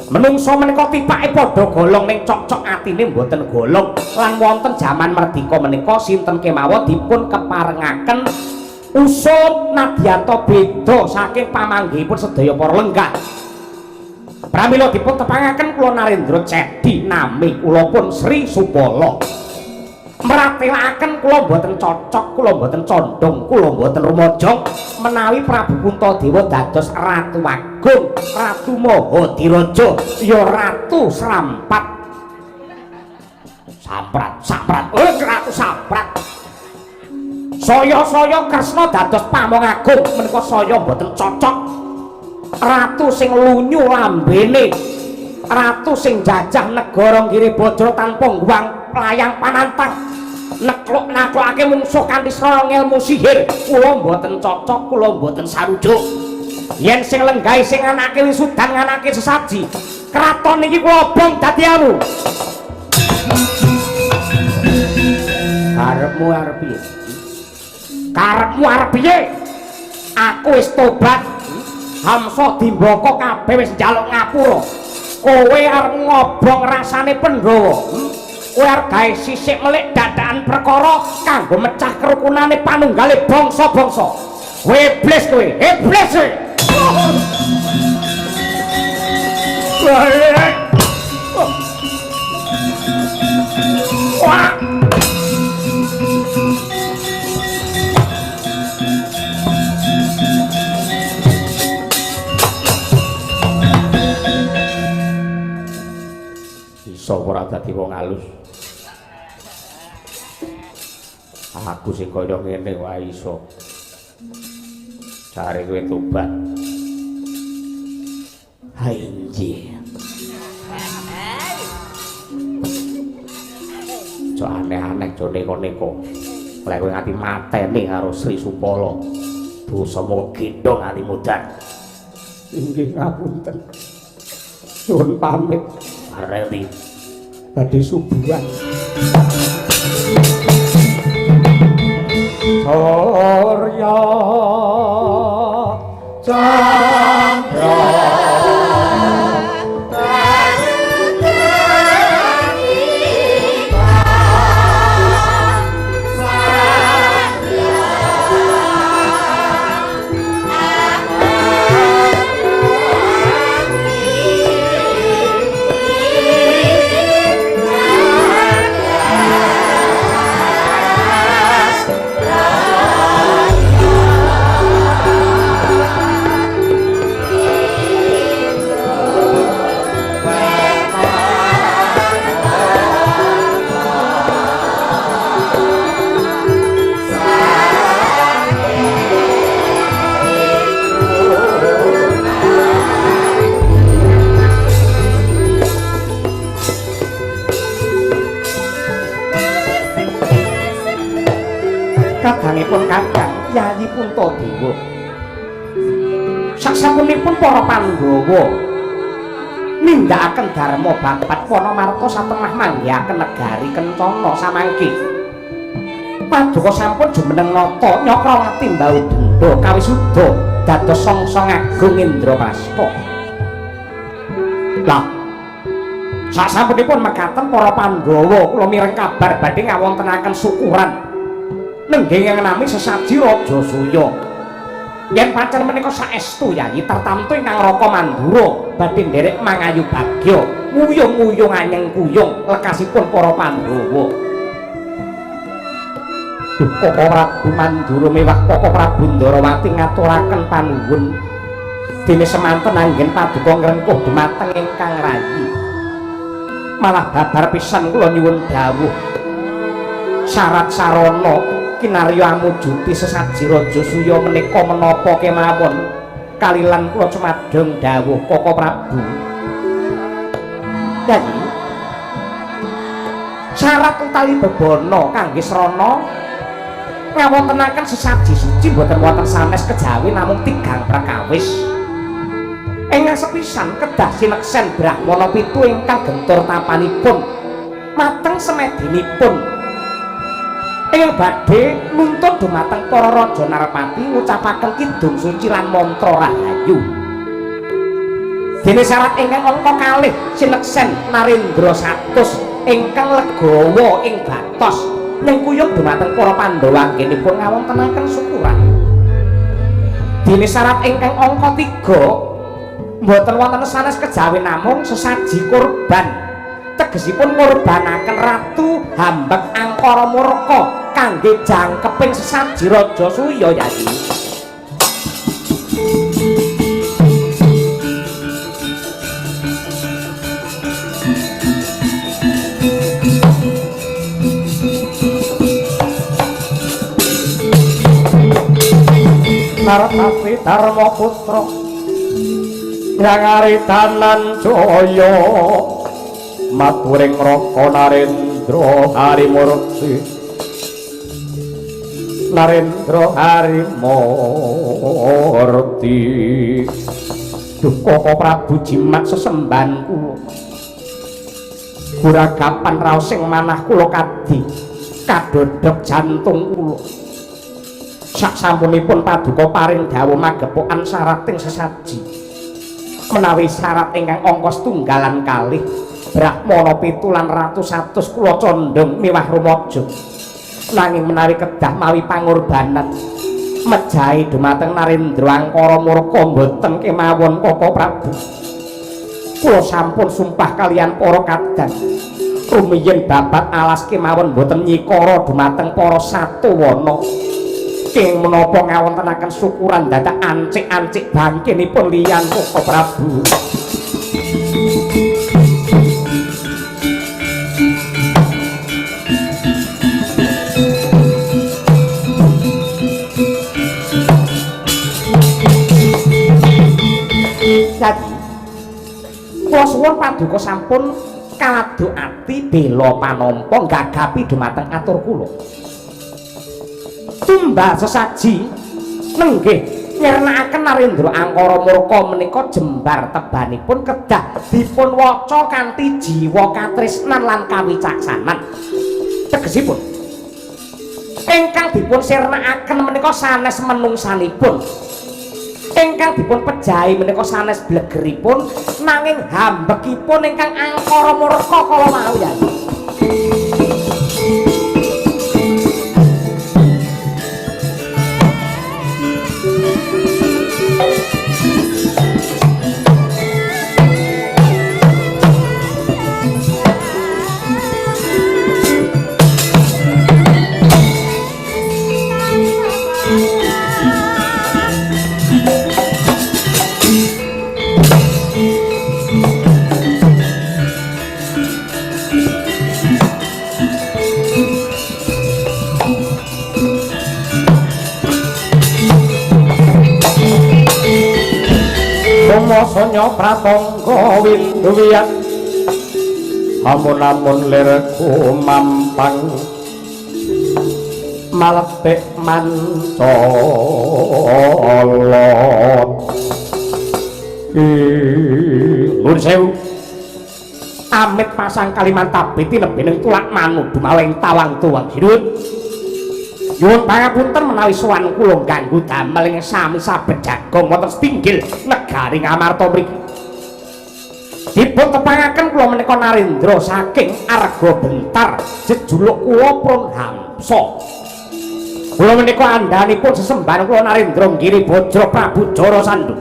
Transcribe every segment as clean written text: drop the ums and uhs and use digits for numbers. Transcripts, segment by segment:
menungso menika tipake padha golong ning cocok atine mboten golong lan wonten jaman merdika menika sinten kemawon dipun keparengaken usul nadyanto beda saking pamanggihipun sedaya para lenggah. Pramila dipun tepangaken kula Narendra Cedi nami kula pun Sri Subala. Meratelaken kula mboten cocok, kula mboten condong, kula mboten rumaja menawi Prabu Puntadewa dados Ratu Agung, Ratu Mahadiraja, ya Ratu Srampat. Samprat. Ratu Samprat. Saya Kresna dados Pamong Agung menika saya mboten cocok. Ratu sing lunyu lambene, ratu sing jajah negara Giribajra tanpa ngguang layang panantang, nakluk-naklukake mungsuh kanthi srana ngelmu sihir. Kula mboten cocok, kula mboten sarujuk. Yen sing lenggahe sing anake wisudan nganake sesaji, kraton iki kula obong dadi amu. Karepmu arep piye? Karepmu arep piye? Aku wis tobat. Hamsa Dimbaka kabeh wis njaluk ngapura. Kowe arep ngobong rasane Pandhawa. Kowe arep gawe sisik melik dadakan perkara kanggo mecah kerukunane panunggale bangsa-bangsa. Kowe iblis kowe, iblis kowe. Wah. Iso ora dadi wong alus. Aku sing kaya ngene wae iso. Cari kowe tobat. Hai nji. Jo aneh-aneh jo neko-neko. Lek kowe nganti mateni karo Sri Supala. Dosa mung gendong ati mudan. Inggih ngapunten. Nuwun pamit. Areli badhe subuhan. Surya Chandra kadangipun Kakang Yayi Puntadewa. Saksapunipun para Pandhawa nindakaken dharma babat Wanamarta satemah manggihaken negari Kencana samangke. Paduka sampun jumeneng nata Nyakrawati Mbau Benda kawisuda dados Sangsa Agung Indraprasta. Lah saksampunipun mekaten para Pandhawa kula mireng kabar badhe ngawontenaken syukuran nengging nami sesaji Raja Suya. Yen pancen menika saestu Yayi tartamtu ingkang Raka Mandura badhe nderek mangayu bagya nguyung-nguyung anyeng kuyung lekasipun para Pandhawa. Koko Prabu Mandura miwah Koko Prabu Ndarawati ngaturaken panuwun dene semanten anggen paduka ngrengkuh dumateng ingkang rayi. Malah babar pisan kula nyuwun dawuh syarat sarana kinarya amujuti sesaji Raja Suya menika menapa kemawon kalilan kula cumadeng dawuh Koko Prabu. Yayi syarat utawi bebana kangge srana ngawontenaken sesaji suci boten wonten sanes kejawi namung tigang prakawis. Ingkang sepisan kedah sineksen Brahmana pitu ingkang gentur tapanipun mateng semedinipun ingkang badhe nuntun dumateng para raja Narpati ngucapaken kidung suci lan mantra rahayu. Dene syarat ingkang angka kalih sineksen Narendra 100 ingkang legawa ing batos nyengkuyung dumateng para Pandhawa anggenipun ngawontenaken syukuran. Dene syarat ingkang angka 3 mboten wonten sanes kejawi namung sesaji kurban. Tegesipun ngurbanaken Ratu Hambek Angkara Murka kangge jangkeping sesaji Raja Suya Yayi. Nartati Dharma Putra Nyangaritanan Jaya maturing Raka Narendra Harimurti Narendra Harimurti Duh Koko Prabu Jimat sesembahan kula guragapan raos sing manah kula kadi kadodhok jantung kula saksampunipun paduka paring dawuh magepokan syarating sesaji menawi syarat ingkang angka setunggalan kalih Brahmana 7 lan Ratu 100 kula condong miwah rumaja nanging menawi kedah mawi pangorbanan mejahi dumateng Narendra Angkara Murka mboten kemawon Koko Prabu kula sampun sumpah kaliyan para kadang rumiyin babat alas kemawon mboten nyikara dumateng para satuwana ing menapa ngawontenaken syukuran dadak ancik-ancik bangkinipun liyan Koko Prabu. Jadi kula suwun paduka sampun kaladu ati bela panampa gagapi dumateng atur kula. Tumbal sesaji nenggih nyernakaken Narendra Angkara Murka menika jembar tebanipun kedah dipun waca kanthi jiwa katresnan lan kawicaksanan. Tegesipun ingkang dipun sirnakaken menika sanes menungsanipun. Ingkang dipun pejahi menika sanes blegeripun nanging hambekipun ingkang Angkara Murka kala wau ya. Sonya pratangga winduwiyan amun-amun lirku mampang maletik mancala nuwun sewu amit pasang Kalimantabi tinebening tulak manuk dumawing tawang tuwang hidup nyuwun pangapunten menawi sowan kula ganggu damel ing sami sabet jagong wonten setinggil negari Ngamarta mriki. Dipun tepangaken kula menika Narendra saking Arga Bentar, jejuluk kula Prun Hamsa. Kula menika andhanipun sesembahan kula Narendra Giri Bajra Prabu Jara Sandhu.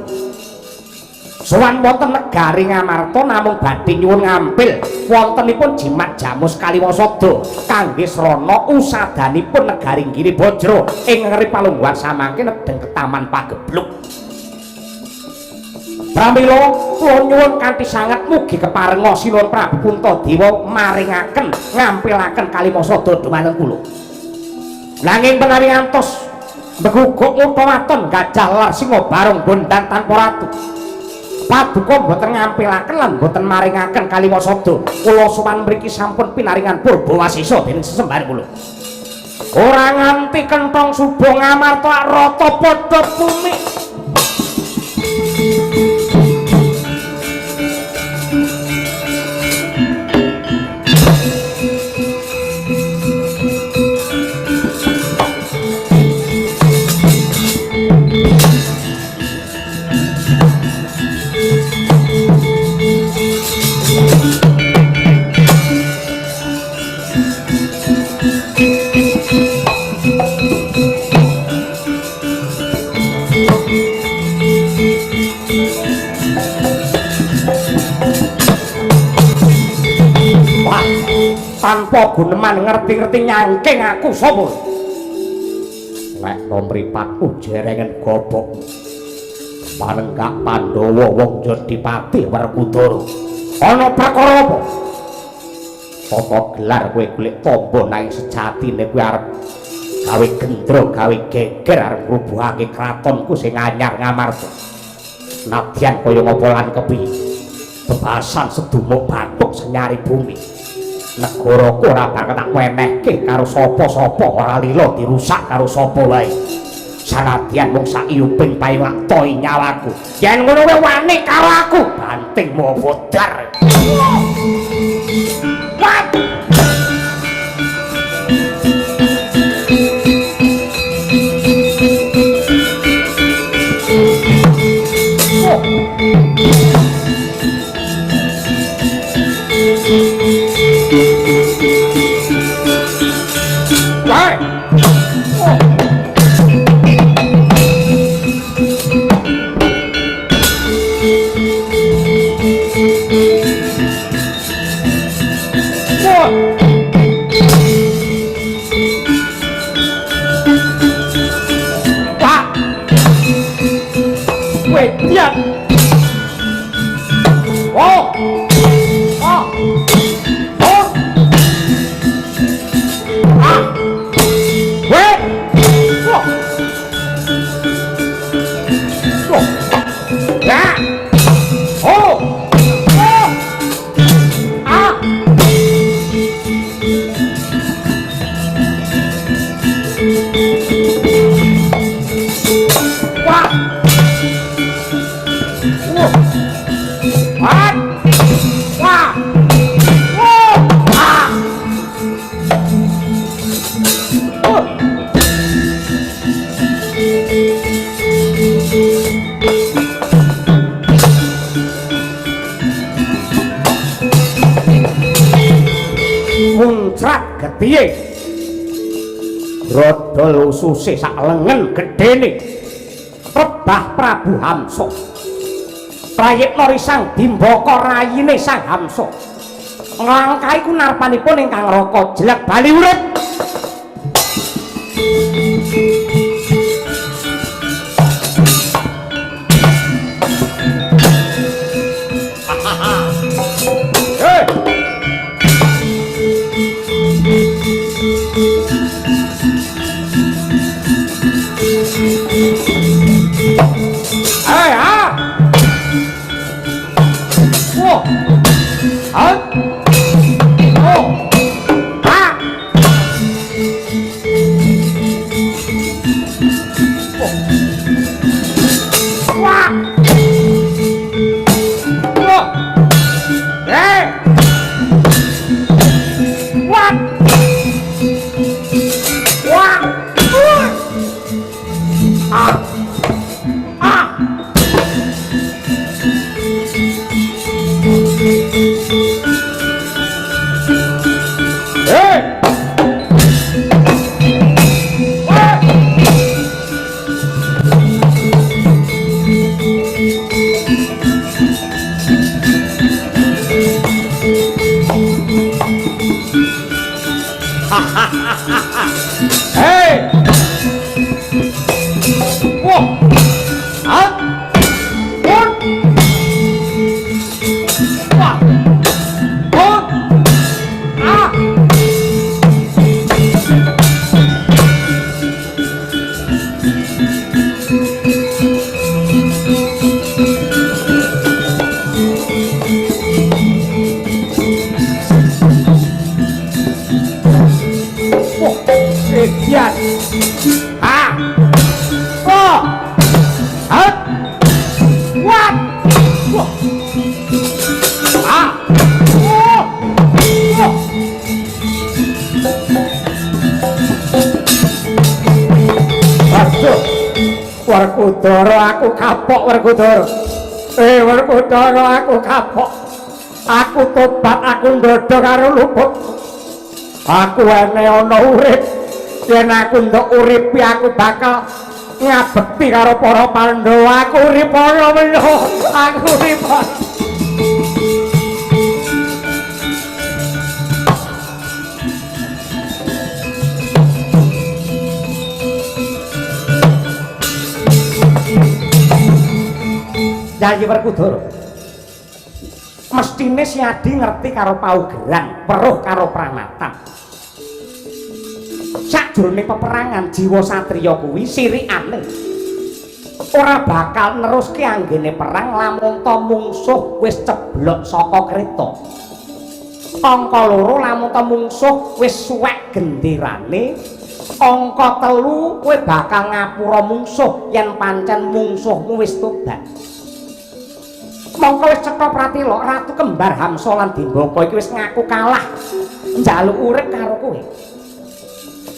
Sowan wonten negari Ngamarta namung badhe nyuwun ngampil wontenipun jimat Jamus Kaliwasada kangge srana usadanipun negari Giri Bajra ing ngeri palungguhan samangke nedeng ke Taman Pagebluk. Pramila kula nyuwun kanthi sanget mugi keparenga Sinuwun Prabu Puntadewa maringaken ngampilaken Kaliwasada dhumateng kula. Nanging menawi ngantos mbeguguk utawaton gajah lar singa barong bondan tanpa ratu. Paduka mboten ngampilaken lan mboten maringaken Kaliwasada. Kula sowan mriki sampun pinaringan Purbawasisa dening sesembahan kula. Ora nganti kenthong suba Ngamarta rata padha bumi. tanpa guneman ngerti-ngerti nyangking aku sapa lek nomripatku jerengen gobok panenggak Pandhawa wong Jodipati Werkudara ana perkara apa apa gelar kowe golek tamba nang sejatine kowe arep gawe gendro gawe geger arep ngrubuhake kratonku sing anyar ngamarta nadyan kaya ngapa lan kepiye bebasan sedumuk bathuk senyari bumi negaraku ora bakal tak wenehke karo sapa-sapa ora lila dirusak karo sapa wae sanadyan mung sak iyuping paiwaktoi nyawaku yen ngono kowe wani karo aku bantingmu bodar piye grodol ususe sak lengen gedene rebah Prabu Hamsa prayekna risang dimbaka rayine Sang Hamsa nglangkai ku narpanipun ingkang raka jelek bali urip Werkudara aku kapok Werkudara Werkudara aku kapok aku tobat aku ndodo karo luput aku ene ana urip yen aku ndok uripi aku bakal ngabekti karo para Pandhawa aku urip ana menawa aku urip Yayi Werkudara. Mestine si Adi ngerti karo paugeran, weruh karo pramatan. Sakjroning peperangan jiwa satriya kuwi sirikane ora bakal neruske anggene perang lamun to mungsuh wis ceblok saka kreta. Angka 2 lamun to mungsuh wis suwek genderane. Angka 3 kowe bakal ngapura mungsuh yen pancen mungsuhmu wis tobat. Mongko wis cetha pratila Ratu Kembar Hamsa lan Dimbaka iki wis ngaku kalah njaluk urip karo kowe.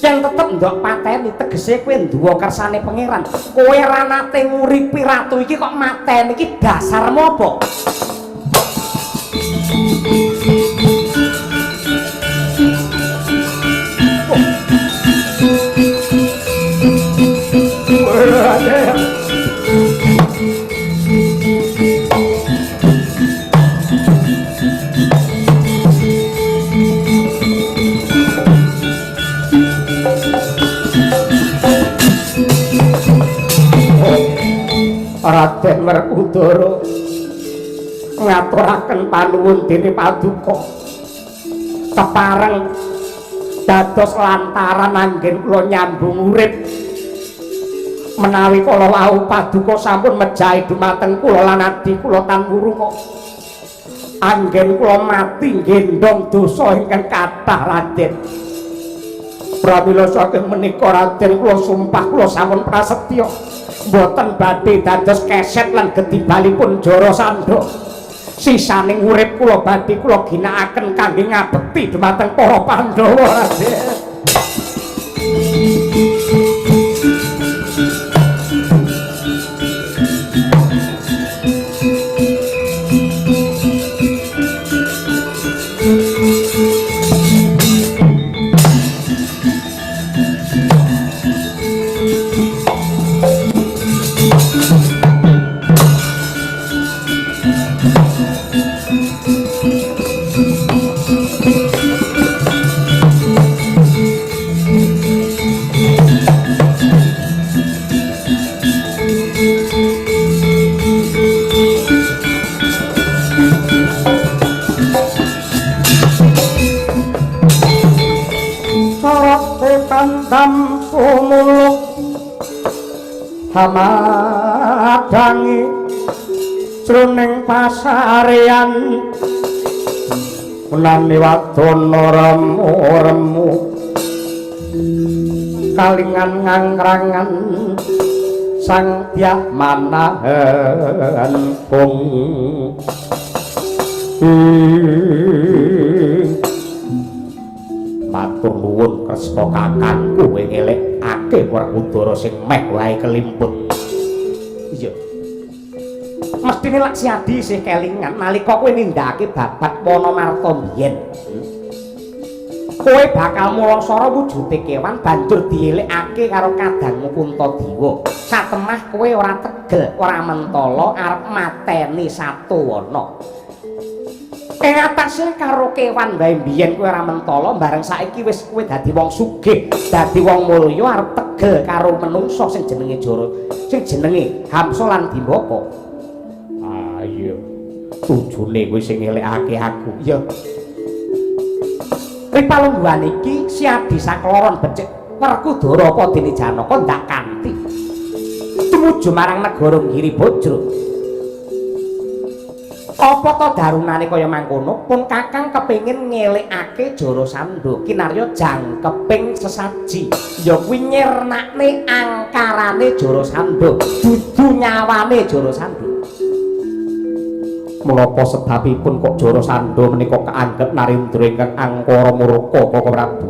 Yang tetep ndok pateni tegese kowe nduwa kersane pangeran. Kowe ra nate nguripi ratu iki kok mateni iki dasarmu apa? Raden Werkudara ngaturaken panuwun dene paduka kepareng dados lantaran anggen kula nyambung urip menawi kala wau paduka sampun mejahi dumateng kula lan adi kula tan wurunga anggen kula mati gendong dosa ingkang kathah Raden. Pramila saking menika Raden kula sumpah kula sampun prasetya mboten badhe dados keset lan getibalipun Jarasandha. Sisaning urip kula badhe kula ginakaken kangge ngabekti dumateng para Pandhawa. Pandam sumuluk hamadangi jroning pasarean nami wadana remu kalingan ngangrangan sang dyah manahan kung matur nuwun kresna kakangku kowe ngelekake Werkudara sing meh wae kelimput. Iya. Mestine lak si Adi isih kelingan nalika kowe nindakake babat Wanamarta mbiyen. Kowe bakal mulaksara wujude kewan banjur dielekake karo kadangmu Puntadewa. Satemah kowe ora tegel, ora mentala arep mateni Satuwana. Ing atase karo kewan wae mbiyen kowe ora mentala bareng saiki wis kowe dadi wong sugih, dadi wong mulya arep tegel karo menungsa sing jenenge Hamsa lan Dimbaka. Ah iya. Tujune kowe sing ngelekake aku. Iya. Ripalungguhan iki si Adi sakloron becik Werkudara apa dene Janaka ndak kanthi tumuju marang negara Giribajra. Apa to darunane kaya mangkono pun Kakang kepengin ngelekake Jarasandha kinarya jangkeping sesaji ya kuwi nyirnakne angkarane Jarasandha dudu nyawane Jarasandha. Menapa sebabipun kok Jarasandha menika kaanggep narendra ingkang angkara murka Kaka Prabu?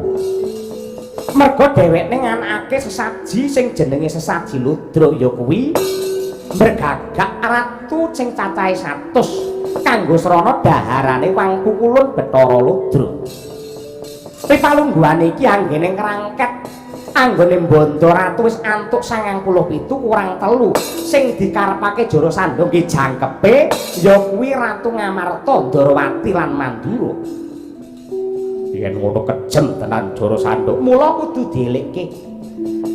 Merga dheweke nganakake sesaji sing jenenge sesaji Ludra ya kuwi mergagak ratu sing cacahe 100 kanggo srana daharane Wangku Kulun Bathara Ludra. Ripalungguhan iki anggene ngrangket anggone Banda Ratu wis antuk 97 kurang 3 sing dikarepake Jarasandha nggih jangkepe ya kuwi Ratu Ngamarta, Ndarawati lan Mandura. Yen ngono kejem tenan Jarasandha, mula kudu dielekke.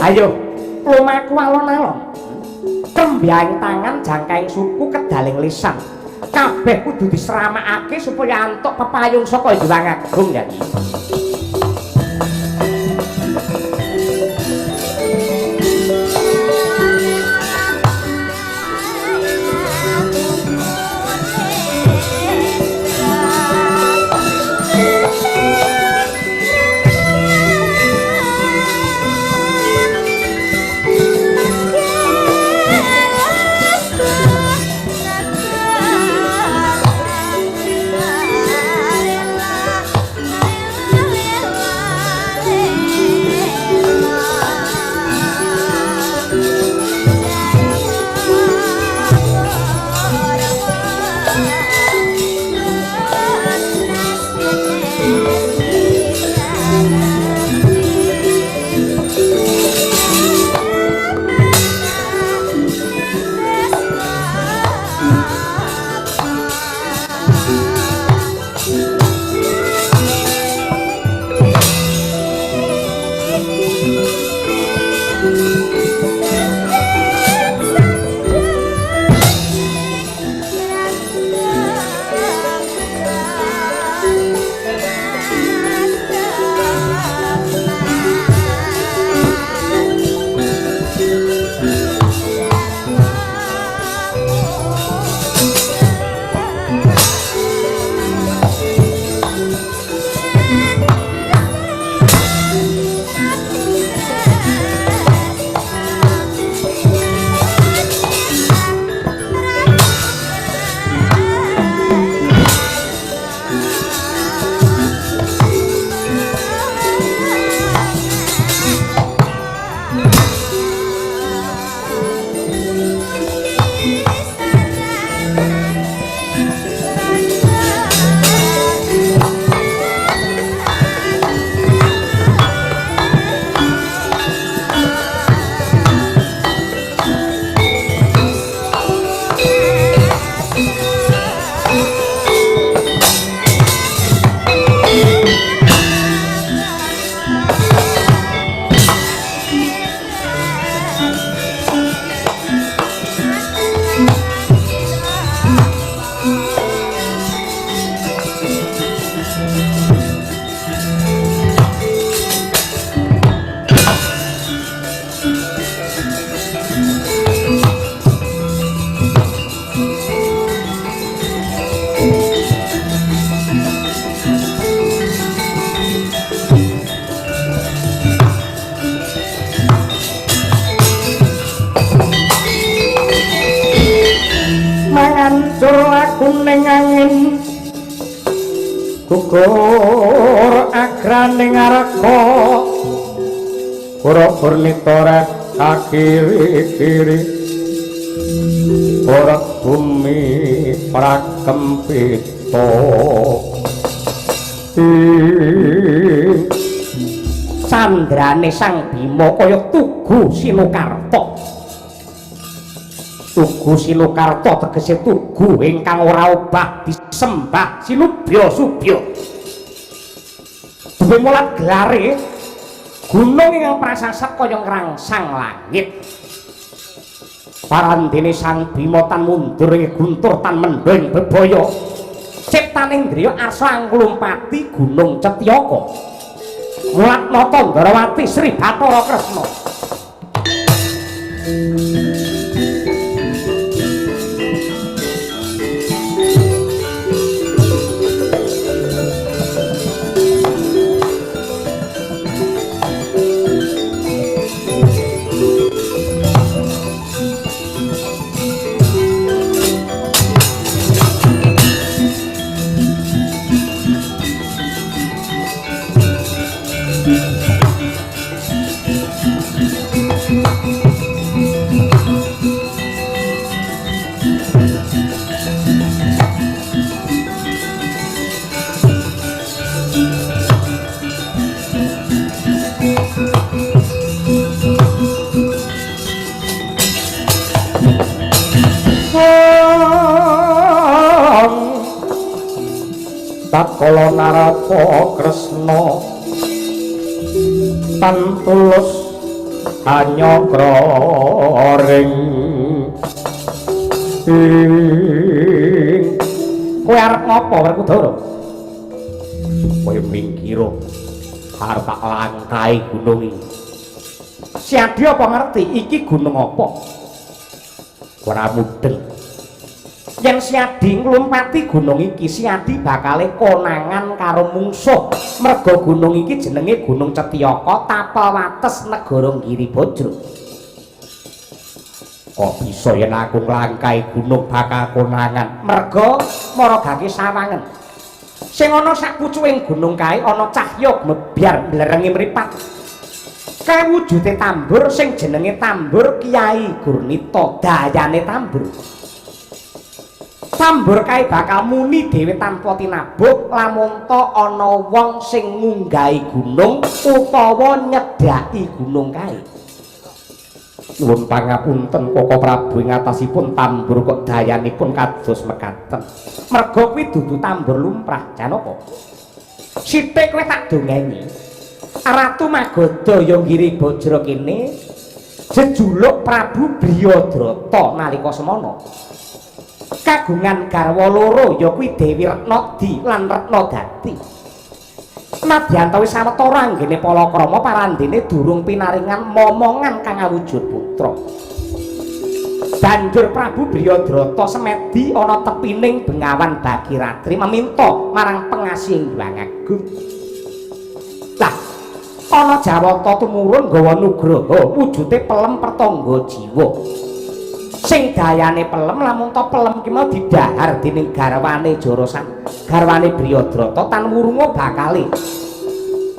Ayo lumaku alon-alon. Krembyaing tangan jangkaing suku kedaling lisan kabeh kudu diseramakake supaya antuk pepayung saka Hyang Agung ya Ki. ning angin gugur agraning arga ora purnita kakiri-kiri ora bumi prakempita sandrane Sang Bima kaya tugu Sinukarta. Tugu Sinukarta tegese tugu ingkang ora obah disembah Sinubya-subya. Duwe mulat gelare gunung ingkang prasasat kaya ngrangsang langit. Parandene Sang Bima tan mundur ing guntur tan mendho ing bebaya. Ciptaning Indriya arsa nglumpati gunung Cetyaka. Mulat nata Ndarawati Sri Bathara Kresna. Tatkala Narada Kresna tan tulus anyakra ring sing kowe arep ngopo Werkudara kowe mingkira arep tak langkai gunung iki Siadi apa ngerti iki gunung apa ora mudeng yen Siadi nglumpati gunung iki Siadi bakale konangan karo mungsuh merga gunung iki jenenge Gunung Cetyaka tapel wates negara Giribajra kok bisa yen aku nglangkai gunung bakal konangan merga maragake sawangen sing ana sak pucuking gunung kae ana cahya mebyar blerengi mripat kae wujude tambur sing jenenge tambur Kyai Gurnita dayane tambur tambur kae bakal muni dhewe tanpa tinabuk lamun ta ana wong sing ngunggahi gunung utawa nyedhaki gunung kae nuwun pangapunten Koko Prabu ing atasipun tambur kok dayanipun kados mekaten merga kuwi dudu tambur lumrah Janaka sithik kowe tak dongeni Ratu Magoda ya Giribajra kene jejuluk Prabu Briyadrata nalika semana kagungan garwa loro ya kuwi Dewi Retnadi lan Retnadati nadyan wis sawetara anggene palakrama parandene durung pinaringan momongan kang awujud putra banjur Prabu Briyadrata semedi ana tepining Bengawan Bagiratri meminta marang pengasih Hyang Agung lah ana Jawata tumurun nggawa nugraha wujude pelem pertangga jiwa sing dayane pelem lamun ta pelem ki mau didhahar dening garwane garwane Briyadrata tan wurunga bakale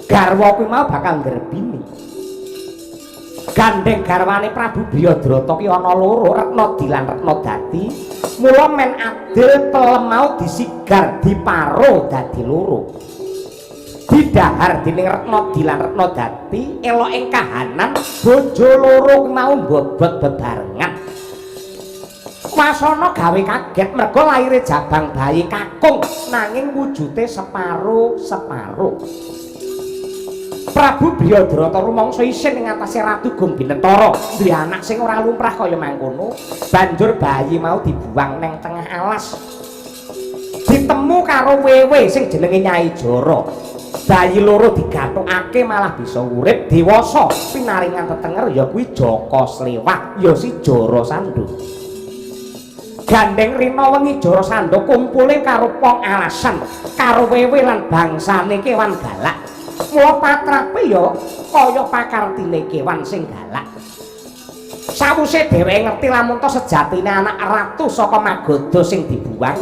garwa kuwi mau bakal ngrebini gandeng garwane Prabu Briyadrata ki ana loro Retnadi lan Retnadati mula men adil pelem mau disigar diparo dadi loro didhahar dening Retnadi lan Retnadati elok ing kahanan bojo loro kuwi mau mbobot bebarengan Wasana gawe kaget merga laire jabang bayi kakung nanging wujude separo-separo. Prabu Briyadrata rumangsa isin ing atase Ratu Gung Binetara duwe anak sing ora lumrah kaya mangkono, banjur bayi mau dibuang neng tengah alas. Ditemu karo wewe sing jenenge Nyai Jara. Bayi loro digathukake malah bisa urip dewasa pinaringan tetenger ya kuwi Jaka Slewak ya si Jara Sandha. Gandeng rina wengi Jara Sandha kumpule karo pong alasan karo wewe lan bangsane kewan galak. Mula patrape ya kaya pakartine kewan sing galak. Sawise dheweke ngerti lamun to sejatine anak ratu saka Magoda sing dibuang,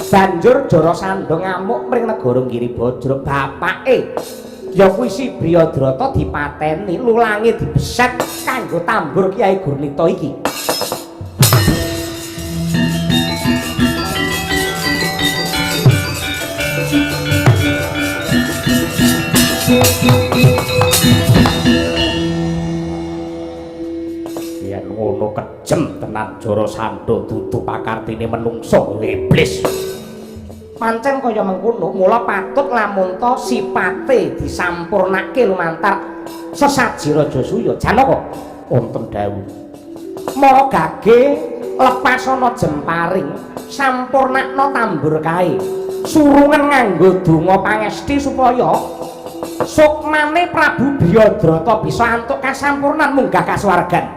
banjur Jara Sandha ngamuk mring negara Giribajra. Bapake ya kuwi si Briyadrata dipateni, lulange dibeset kanggo tambur Kyai Gurnita iki. yen ngono kejem tenan Jara Sandha dudu pakartine menungso iblis. Pancen kaya mengkono, mula patut lamun to sipate disampurnake lumantar sesaji Rajasuya. Janaka Wonten dawuh. mara gage lepasana jemparing, sampurnakna tambur kae. Surungen nganggo donga pangesti supaya sukmane Prabu Briyadrata bisa antuk kasampurnan munggah kasuwargan.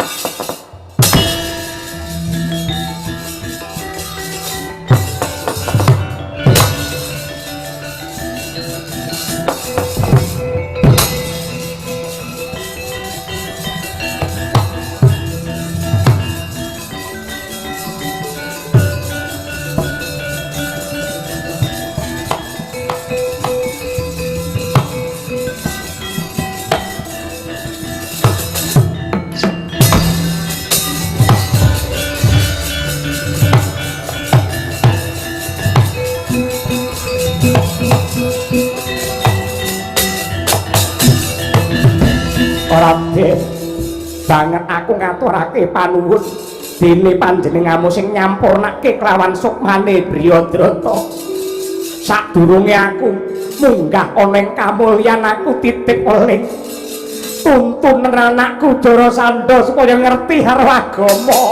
Raden, banget aku ngaturake panuwun dene panjenenganmu sing nyampurnake kelawan sukmane Briyadrata. Sadurunge aku munggah ana ing kamulyan aku titip oleh tuntunan anakku Jara Sandha supaya ngerti karo agama.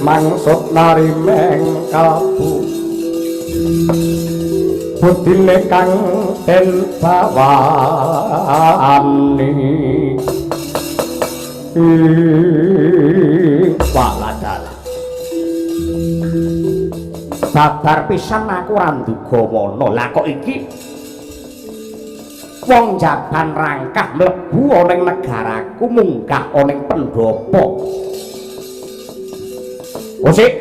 mangsut narimeng kalbu budine kang den bawani waladala babar pisan aku ora nduga mono lah kok iki wong jaban rangkah mlebu ana ing negaraku munggah ana ing pendopo Osik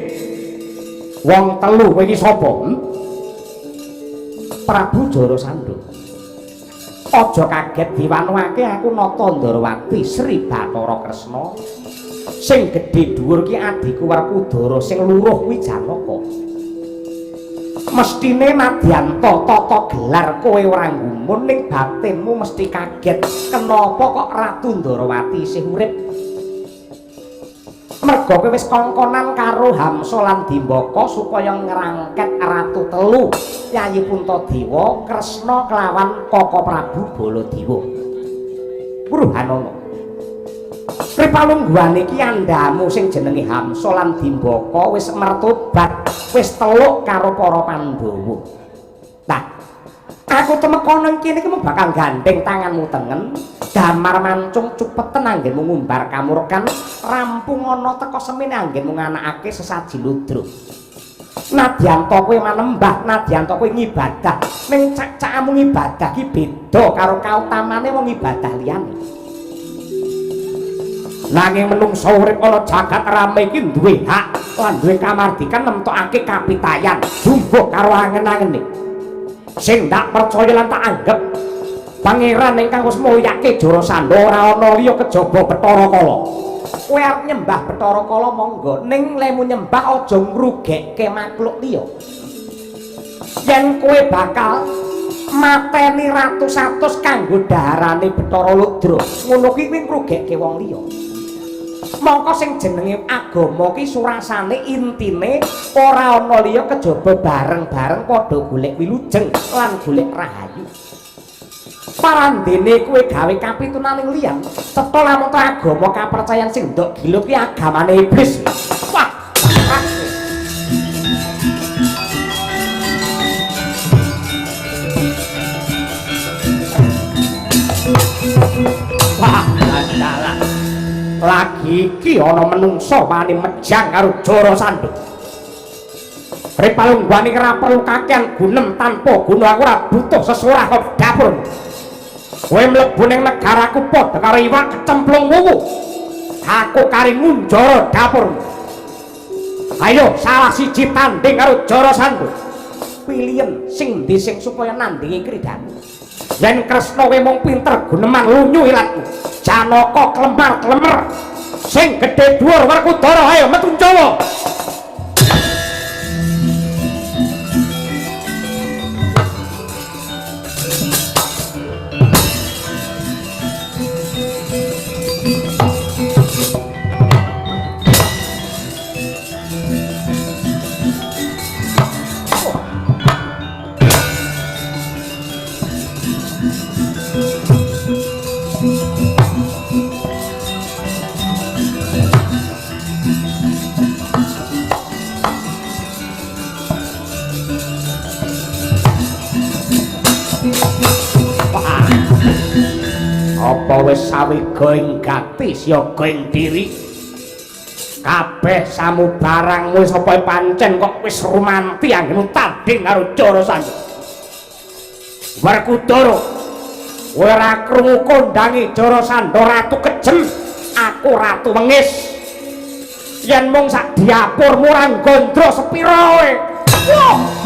wong telu kowe iki sapa Prabu Jarasandha aja kaget diwanungake aku Nata Ndarawati Sri Bathara Kresna sing gedhe dhuwur ki adiku Werkudara sing luruh kuwi Janaka mestine nadyan tata gelar kowe ora nggumun ning batinmu mesti kaget kenapa kok Ratu Ndarawati isih urip merga kowe wis kongkonan karo Hamsa lan Dimbaka supaya ngrangket ratu telu Yayi Puntadewa Kresna kelawan Kaka Prabu Baladewa Purhanana Pripalungguhane iki andamu sing jenenge Hamsa lan Dimbaka wis mertobat wis teluk karo para Pandhawa nah aku temekono kene iki bakal gandeng tanganmu tengen damar mancung cupeten anggenmu ngumbar kamurkan rampung ana teka semene anggenmu nganakake sesaji ludra nadyan to kowe manembah nadyan to kowe ngibadah ning cak-cakamu ngibadah ki beda karo kautamane wong ibadah liyane nanging menungsa urip ana jagat rame iki duwe hak lan duwe kamardikan nemtokake kapitayan jumbuh karo angen-angene sing ndak percaya lan tak anggap pangeran ingkang wis moyake Jarasandha ora ana liya kejaba Bathara Kala kowe arep nyembah Bathara Kala monggo ning lemu nyembah aja ngrugekke makhluk liya yen kowe bakal mateni ratus-atus kanggo daharane Bathara Ludra ngono kuwi ngrugekke wong liya mongko sing jenenge agama ki surasane intine ora ana liya kejaba bareng-bareng padha golek wilujeng lan golek rahayu parandene kowe gawe kapitunaning liyan cetha lamun agama kapercayan sing ndok gila ki agamane iblis wah wah dalah lagi iki ana menungsa wani mejang karo Jarasandha Pripalungguhane ora perlu kakean gunem tanpa guna aku ora butuh sesorah kok dapur kowe mlebu ning negaraku padha karo iwak kecemplung wuwu aku kari ngunjara dapur ayo salah siji tanding karo Jarasandha pilihen sing ndi sing supaya nandingi kridhamu yen Kresna kowe mung pinter guneman lunyu ilatmu Janaka klemar-klemer sing gedhe dhuwur Werkudara ayo metu Jawa apa wis sawiga ing gati siyaga ing diri kabeh samubarang wis apa pancen kok wis rumanti anggenmu tanding karo Jarasandha Werkudara kowe ora krungu kondange Jarasandha ratu kejem aku ratu wengis yen mung sak diapurmu ora gondro sepira kowe Wah!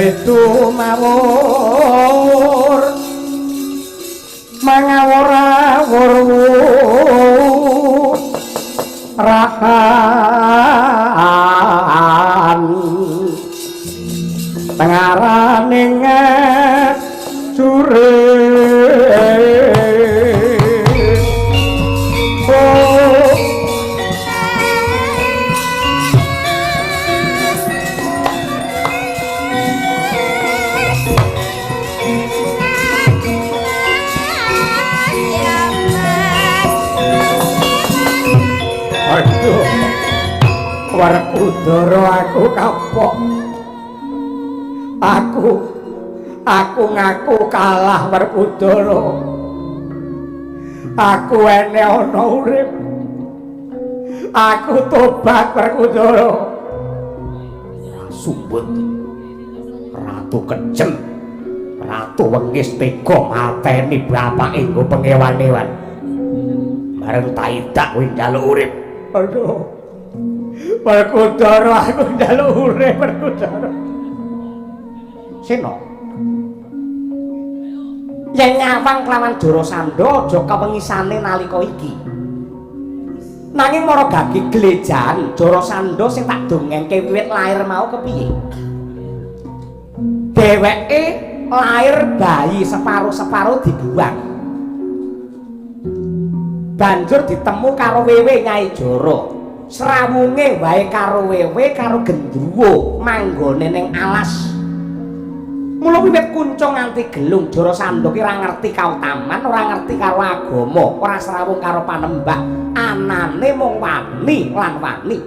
Ritu mawur mangawur-awur rahan tengaraning jure Werkudara aku kapok. Aku ngaku kalah Werkudara. Aku ene ana urip. Aku tobat Werkudara. Sumbut. Ratu kejem. Ratu wengis tega mateni bapake nggo pengewan-ewan. Bareng taidak kuwi njaluk urip. Aduh. Werkudara aku njaluk urip Werkudara. Sena. Yen nyawang kelawan Jarasandha aja kewengisane nalika iki. Nanging mara gagi glejan Jarasandha sing tak dongengke wiwit lair mau kepiye? Dheweke lair bayi separo-separo dibuang. Banjur ditemu karo wewe Nyai Jara. Srawunge wae karo wewe karo gendruwo manggone ning alas. Mula wiwit kunca nganti gelung Jarasandha ki ora ngerti kautaman, ora ngerti karo agama, ora srawung karo panembah, anane mung wani lan wani.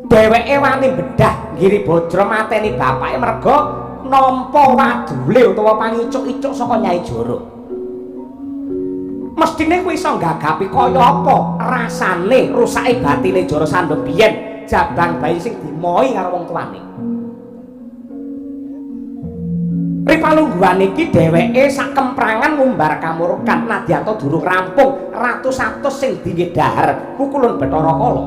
Dheweke wani bedah Giribajra mateni bapake merga nampa wadule utawa pangicuk-icuk saka Nyai Jara. Mestine kuwi iso nggagapi kaya apa rasane rusake batine Jarasandha biyen jabang bayi sing dimohi karo wong tuane. Ripalungguhan iki dheweke sak kemprangan ngumbar kamurkan nadyanto durung rampung ratus-atus sing dinggedhahar pukulun Bathara Kala.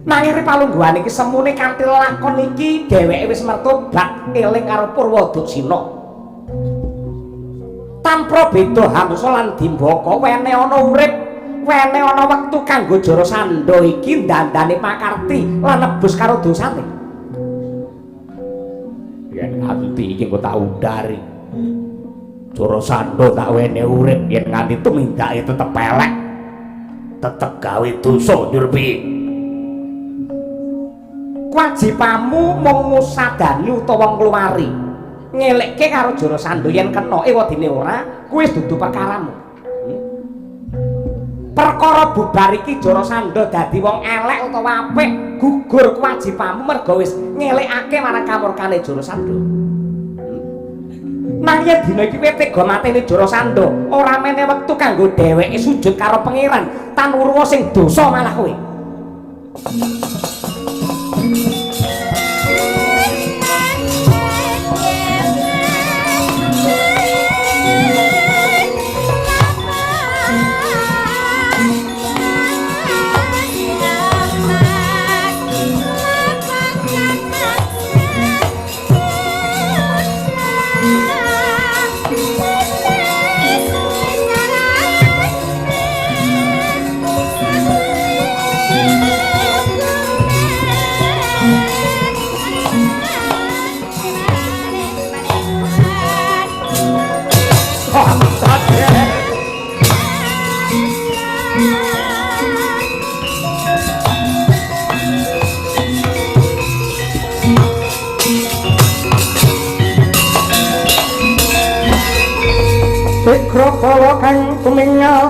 Nanging ripalungguhan iki semune kanthi lakon iki dheweke wis mertobat eling karo Purwadaksina. Tanpa beda Hamsa lan Dimbaka wene ana urip, wene ana wektu kanggo Jarasandha iki ndandani pakarti lan nebus karo dosane. Yen nganti iki kok tak undari. Jarasandha tak wene urip yen nganti tumindake tetep elek. Tetep gawe dosa njur piye? Kewajibanmu mung ngusadani utawa ngluwari. Ngelekke karo Jarasandha yen kena ewadine ora kuwi wis dudu perkaramu. Perkara bubar iki Jarasandha dadi wong elek utawa apik gugur kewajibanmu merga wis ngelekake marang kamurkane Jarasandha. Nang yen dina iki kowe tega mateni Jarasandha ora meneh wektu kanggo dheweke sujud karo pangeran Tanurwa sing dosa malah kowe. Sikrakala kang tuminga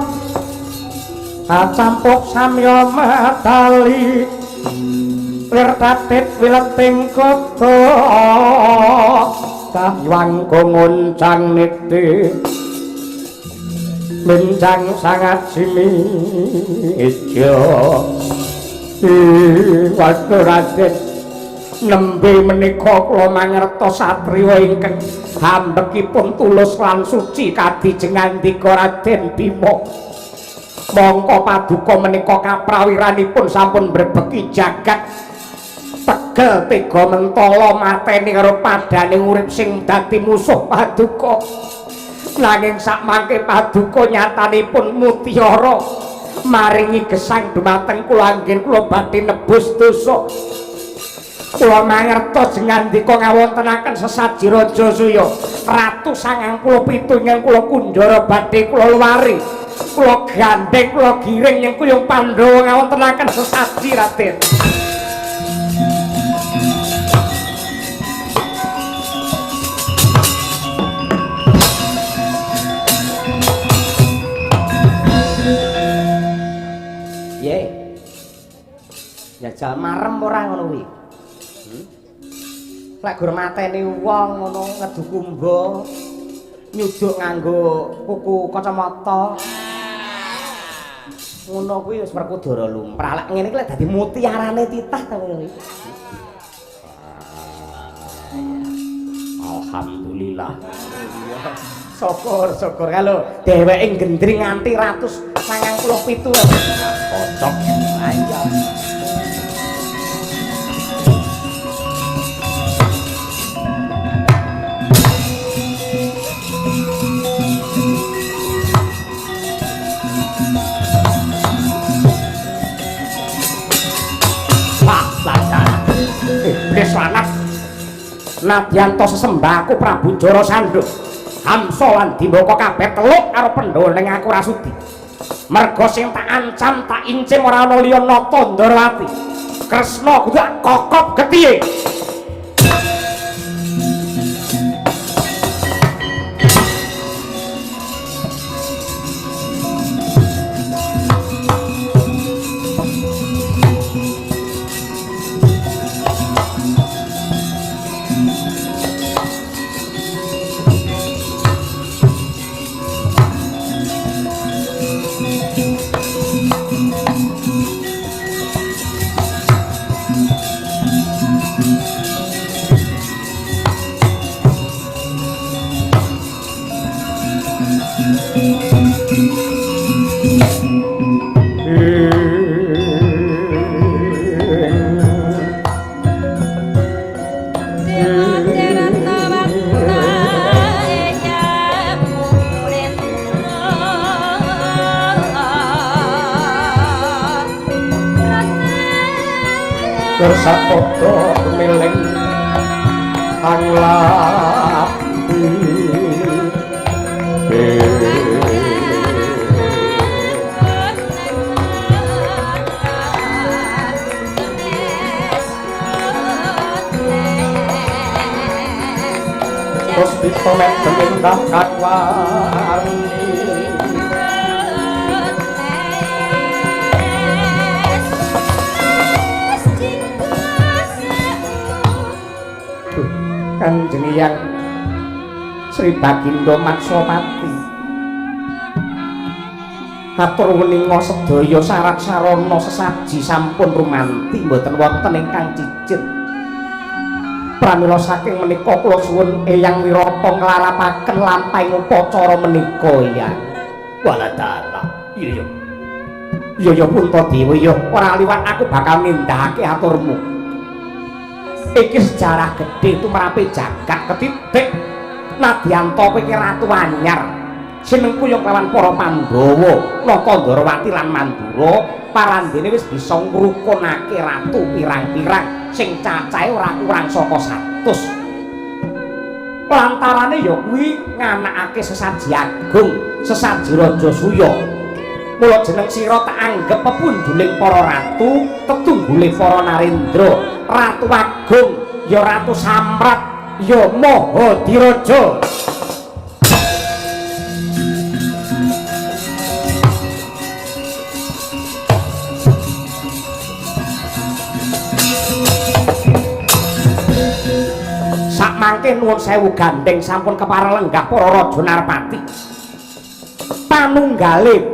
acampuk samya matali lir tatit wileting kota kahyang kunguncang niti menjang sangat simi ijo waduh Raden nembe menika kula mangertos satriya ingkang hambekipun tulus lan suci kadijengan ndika Raden Bima. Mongko paduka menika kaprawiranipun sampun mbrebeki jagat Tegel tega mentala mateni karo padane urip sing dadi musuh Paduka. Nanging sak mangke Paduka nyatanipun mutiara maringi gesang dumateng kula anggen kula badhe nebus dosa. Kula mangertos ngandika ngawontenaken sesaji Raja Suya Ratu 97 ingkang kula kunjara badhe kula luwari. Kula gandeng kula giring ing kuyung Pandhawa ngawontenaken sesaji Raden. Jajal marem ora ngono kuwi. Lek gur mateni wong ngono ngedu kumba nyuduk nganggo kuku kacamata. Ngono kuwi wis Werkudara lumrah. Lek ngene iki lek dadi mutiarane titah ta ngono iki. Alhamdulillah. Syukur kalau dheweke gendring nganti 197. Kocok. Ayo. Iblis lanang nadyanto sesembahku Prabu Jara Sanduk Hamsa lan Dimbaka kabeh teluk karo Pandhawa ning aku rasudi merga sing tak ancam tak incim ora ana liya nata Ndarawati Kresna kudu kokop getihe. Sapodo miling anglapi terus ditomek demindah katwani Kanjeng Hyang Sri Bagindo Matsapati atur weninga sedaya sarat sarana sesaji sampun rumanti mboten wonten ingkang cicit pramila saking menika kula suwun Eyang Wirata nglarapaken lampahing upacara menika ya waladala iya Puntadewa ya ora liwat aku bakal nindakake aturmu iki sejarah gedhe tumrape jagat ketitik nadyanto kowe iki ratu anyar jenengku yo kelawan para Pandhawa Nata Ndarawati lan Mandura parandene wis bisa ngrukunake ratu pirang-pirang sing cacahe ora kurang saka 100 lantarane ya kuwi nganakake sesaji agung sesaji Raja Suya mula jeneng sira tak anggep pepundhuling para ratu tetungguling para narendra ratu agung ya ratu samrat ya Mahadiraja sakmangke nuwun sewu gandeng sampun kepareng lenggah para raja Narpati panunggale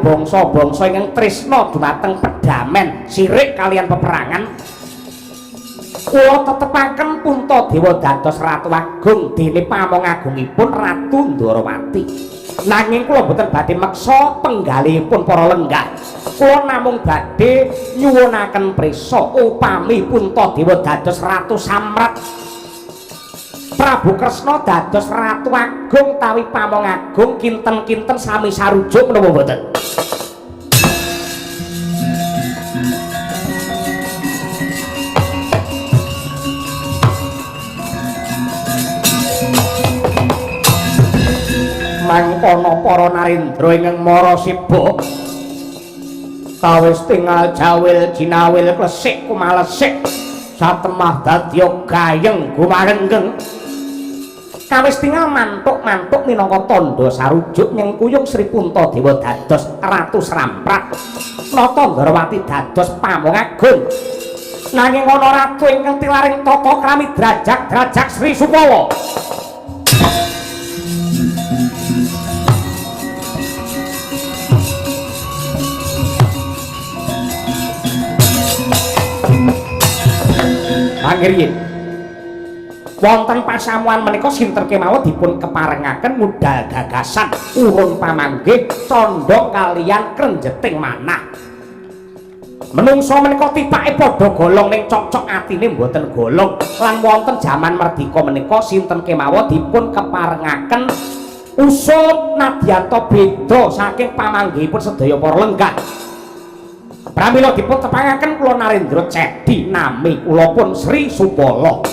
bangsa-bangsa ingkang tresna dumateng pedamen sirik kalian peperangan kula tetepaken Puntadewa dados Ratu Agung dene pamong agungipun Ratu Ndarawati Nanging kula boten badhe meksa penggalihipun para lenggah. Kula namung badhe nyuwunaken prisa upami Puntadewa dados Ratu Samrat. Prabu Kresna dados Ratu Agung tawi Pamong Agung kinten-kinten sami sarujuk menapa boten? Mangkono para narendra ingkang mara sibuk kawis tinggal jawil jinawil klesik kumalesik satemah dadya gayeng gumarenggeng kawis tinggal mantuk-mantuk minangka tandha sarujuk nyengkuyung Sri Puntadewa dados Ratu Sramprat nata Ndrawati dados Pamong Agung nanging ana ratu ingkang tilaring tata krami drajak-drajak Sri Supawa. Panggih wonten pasamuan menika sinten kemawon dipun keparengaken modal gagasan urun pamanggih candha kaliyan krenjeting manah. Menungso menika tipake padha golong ning cocok atine mboten golong lan wonten jaman merdika menika sinten kemawon dipun keparengaken usul nadyanto beda saking pamanggihipun sedaya para lenggah. Pramila dipun tepangaken kula Narendra Cedi nami kula pun Sri Supala.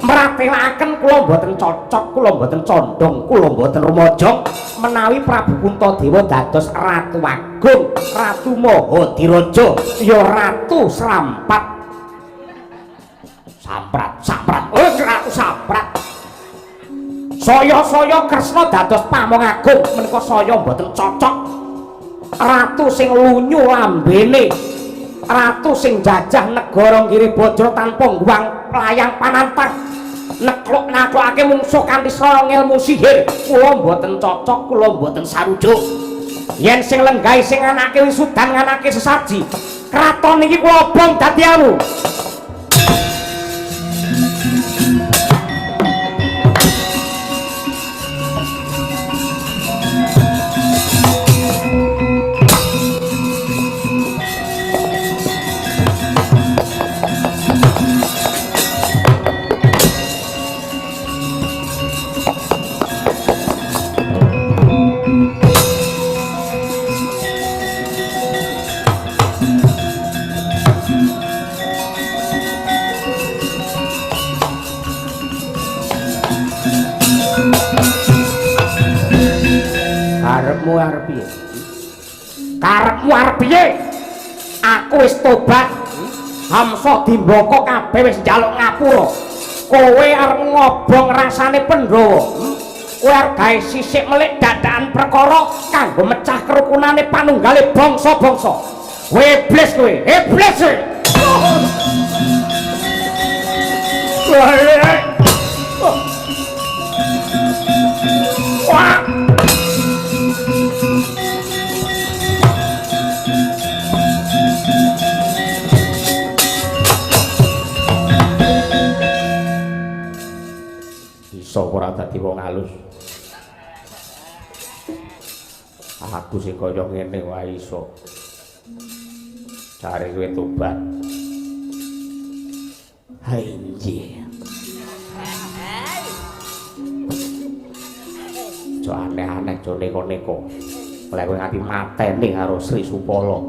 Mratelaken kula mboten cocok, kula mboten condong, kula mboten rumaja menawi Prabu Puntadewa dados Ratu Agung, Ratu Mahadiraja, ya Ratu Srampat. Samprat. Ratu Samprat. Saya Kresna dados Pamong Agung menika saya mboten cocok. Ratu sing lunyu lambene, ratu sing jajah negara Giribajra tanpa ngguwang layang panantang, nakluk-naklukake mungsuh kanthi sareng ilmu sihir. Kula mboten cocok, kula mboten sarujuk. Yen sing lenggahe sing anake wisudan nganake sesaji, kraton iki kula obong dadi anu. Karepmu arep piye? Aku wis tobat. Hamsa Dimbaka kabeh wis njaluk ngapura. Kowe arep ngobong rasane Pandhawa. Kowe arep gawe sisik melik dadakan perkara kanggo mecah kerukunane panunggale bangsa-bangsa. Kowe iblis kowe, iblis. Wah. Iso ora dadi wong alus. Aku sing kaya ngene wae iso. Cari kowe tobat. Hai nji. Jo aneh-aneh jo neko-neko. Lek kowe nganti mateni karo Sri Supala.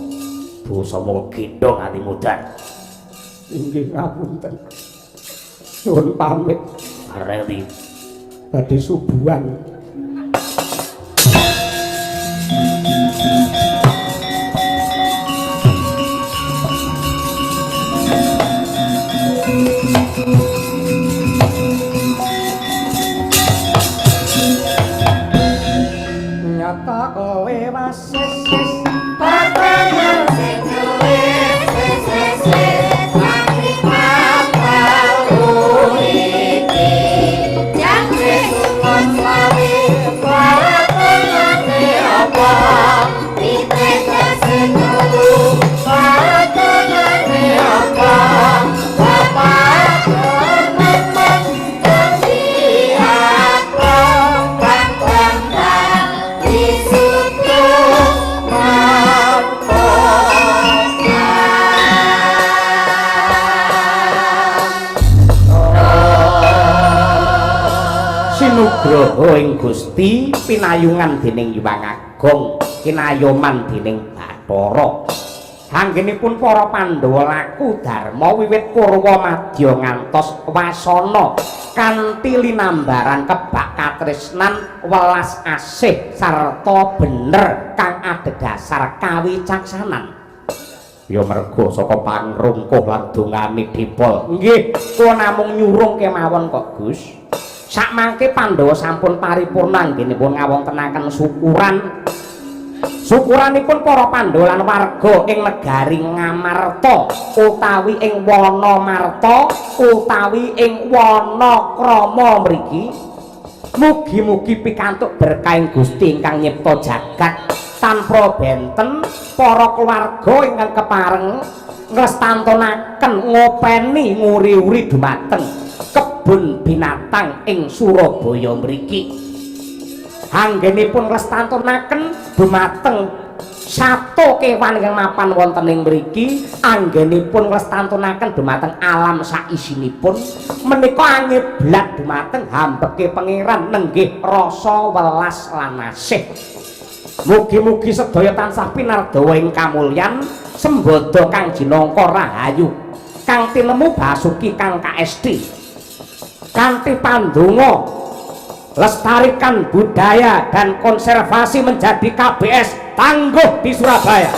Dosa mung gendong ati mudan. Inggih ngapunten. Nuwun pamit. Areli badhe subuhan. Nyata kowe wasis patene sing duwe Swawi Nugroho ing Gusti pinayungan dening Hyang Agung kinayoman dening Bathara anggenipun para Pandhawa laku dharma wiwit Purwa Madya ngantos Wasana kanthi linambaran kebak katresnan welas asih sarta bener kang adhedhasar kawicaksanan. Ya merga saka pangrungkuh lan dongane Dipol. Nggih, kula namung nyurung kemawon kok, Gus. Sakmangke Pandhawa sampun paripurna anggenipun ngawontenaken syukuran. Syukuranipun para Pandhawa lan warga ing negari Ngamarta utawi ing Wanamarta utawi ing Wanakrama mriki. Mugi-mugi pikantuk berkahing Gusti ingkang nyipta jagat tanpa benten para keluarga ingkang kepareng nglestantunaken ngopeni nguri-uri dumateng kebun binatang ing Surabaya mriki. Anggenipun nglestantunaken dumateng sato kewan ingkang mapan wonten ing mriki, anggenipun nglestantunaken dumateng alam saisinipun menika angiblat dumateng hambeke pangeran nenggih rasa welas lan asih. Mugi-mugi sedaya tansah pinardawa ing kamulyan sembada kang jinangka rahayu kang tinemu Basuki kang KSD kanthi pandonga lestarikan budaya dan konservasi menjadi KBS tangguh di Surabaya.